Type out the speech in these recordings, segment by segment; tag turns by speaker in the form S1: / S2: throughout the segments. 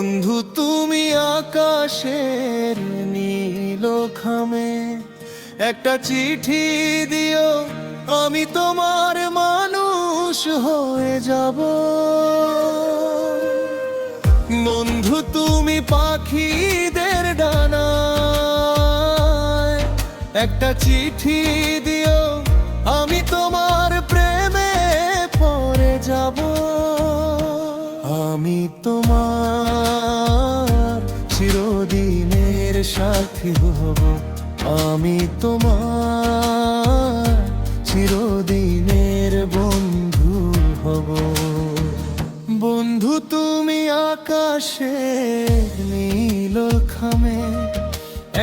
S1: বন্ধু তুমি আকাশের নীল খামে একটা চিঠি দিও, আমি তোমার মানুষ হয়ে যাব। বন্ধু তুমি পাখিদের ডানায় একটা চিঠি দিও, আমি তোমার প্রেমে পড়ে যাব। আমি তোমার চিরদিনের সাথী হব, আমি তোমার চিরদিনের বন্ধু হব। বন্ধু তুমি আকাশের নীল খামে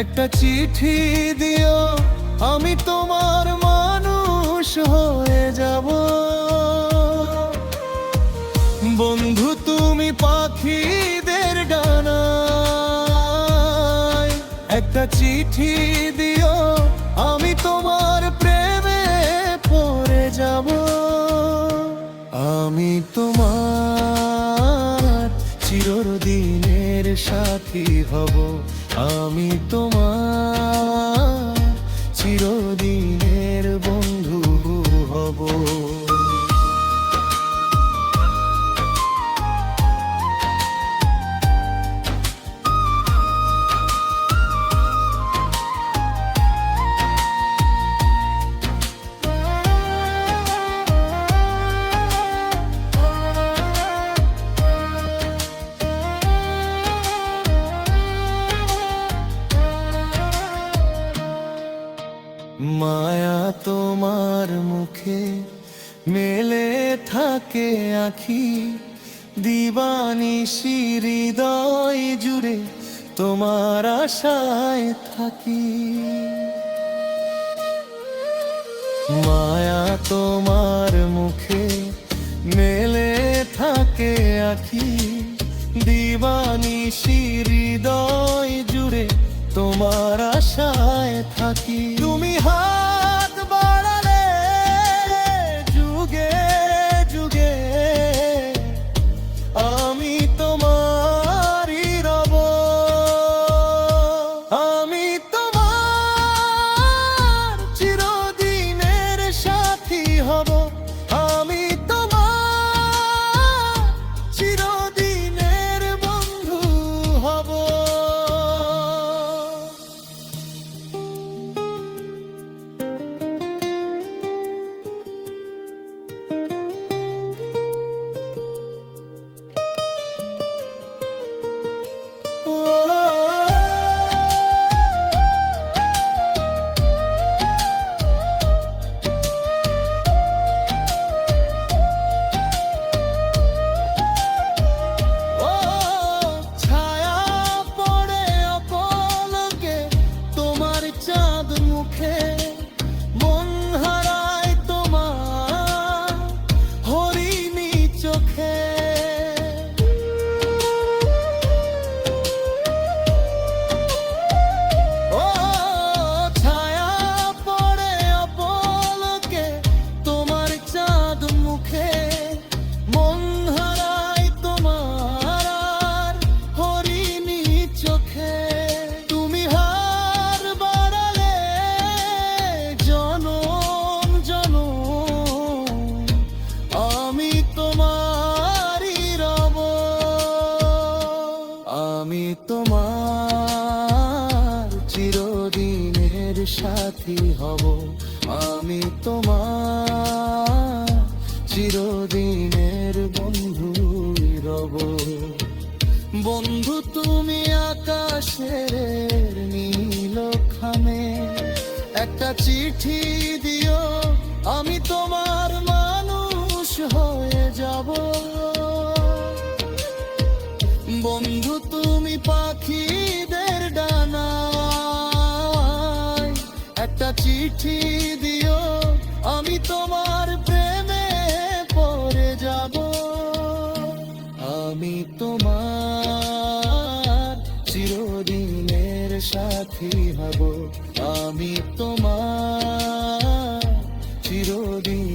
S1: একটা চিঠি দিও, আমি তোমার মানুষ হয়ে যাব। বন্ধু তুমি পাখিদের ডানায় একটা চিঠি দিও, আমি তোমার প্রেমে পড়ে যাব। আমি তোমার চিরদিনের সাথী হব, আমি তোমার চিরদিনের বন্ধু হব। মায়া তোমার মুখে মেলে থাকে আঁখি, দিবানিশি হৃদয় জুড়ে তোমার আশায় থাকি। মায়া তোমার মুখে মেলে থাকে আঁখি, দিবানিশি হৃদয় জুড়ে তোমার আশায় থাকি। তুমি হাত বাড়ালে যুগে যুগে আমি তোমারই রব। আমি তোমার চিরদিনের সাথী হব, আমি তোমার চিরদিনের বন্ধু হব। আমি তোমার চিরদিনের সাথী হব, আমি তোমার চিরদিনের বন্ধু রব। বন্ধু তুমি আকাশের নীল খামে একটা চিঠি দিও, আমি তোমার মানুষ হয়ে যাব। বন্ধু তুমি পাখিদের ডানায় একটা চিঠি দিও, আমি তোমার প্রেমে পড়ে যাব। আমি তোমার চিরদিনের সাথী হব, আমি তোমার চিরদিন